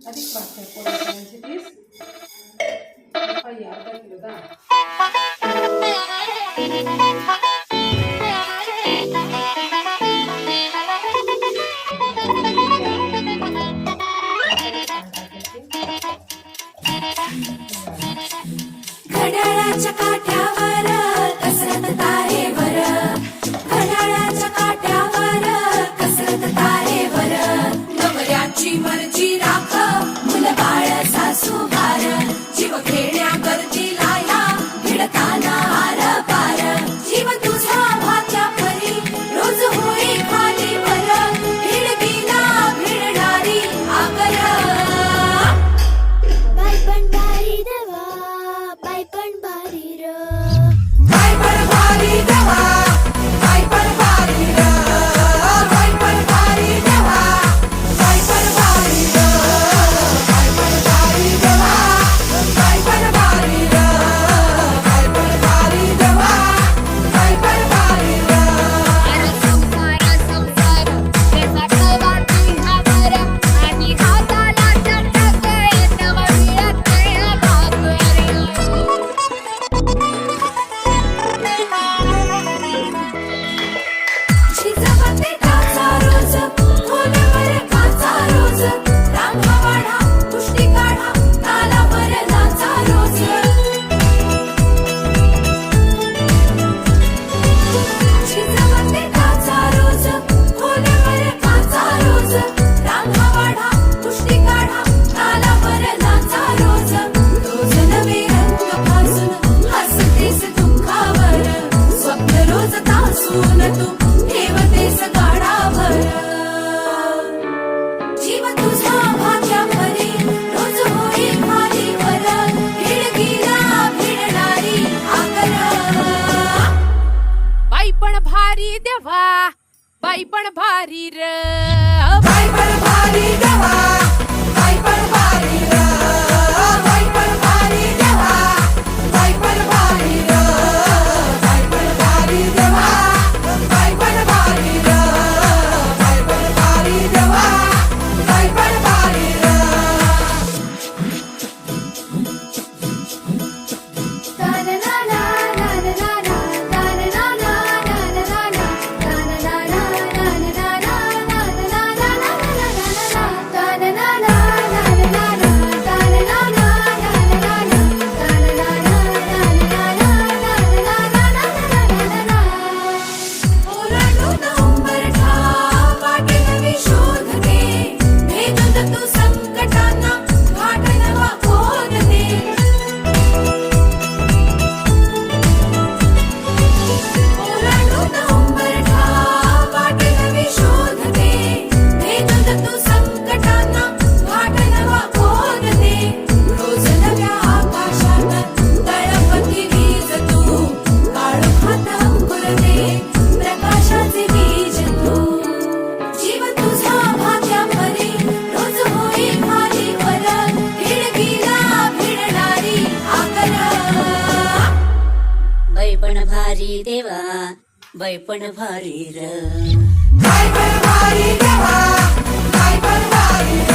अधिक वाटतं पोळ्यांची पीस अर्धा किलो डाळ घड्याळाच्या काठ्यावर कसरत तारेवर, घड्याळाच्या काठ्यावर कसरत तारेवर, नवऱ्याची मर्जी राख मुलं बाळ सासू भार, जीव खेळण्या गरजीला या भिडताना आर पार, जीव तुझा भात्या परी रोज होई खाली वर, भिडकीला भिडणारी आकर बाई पण भारी देवा, बाई पण भारी र, बाई पण भारी देवा, बाई पण भारी र, बाई पण भारी देवा, बाई पण भारी र, बाई पण भारी देवा, बाई पण भारी र, बाई पण भारी देवा, बाई पण भारी र. संसार हे साठवा तुझ्यावर आणि हाताला चटक येतं मिळत नाही भाकर. झिजवते काचा रोज, खोलवर काचा रोज, रांगा वाढा, कुस्ती काढा, तालावर नाचा रोज. झिजवते काचा रोज, खोलवर काचा रोज, रांगा वाढा, कुस्ती काढा, तालावर नाचा रोज. रोज नवे रंग फासून हसतेस दुःखावर, स्वप्न रोज तासून तू ठेवतेस गाडाभर, जीव तुझा भाग्या परी रोज होई खालीवर, भिडकीला भिडणारी आकर. बाई पण भारी देवा, बाई पण भारी र, बाई पण भारी देवा, बाई पण भारी र, बाई पण भारी देवा, बाई पण भारी र, बाई पण भारी देवा, बाई पण भारी र, बाई पण भारी देवा, बाई पण भारी र. ओलांडून उंबरठा वाटे नवी शोधते, भेदून तू संकटांना घाट नवा खोदते. ओलांडून उंबरठा वाटे नवी शोधते, भेदून तू संकटांना घाट नवा खोदते. रोज नव्या आकाशात तळपती वीज तू, काळोखात अंकुरते प्रकाशाचे बीज तू, जीव तुझा भाग्या परी रोज होई खालीवर, भिडकीला भिडणारी आकर. बाई पण भारी देवा, बाई पण भारी र, बाई पण भारी देवा, बाई पण भारी र,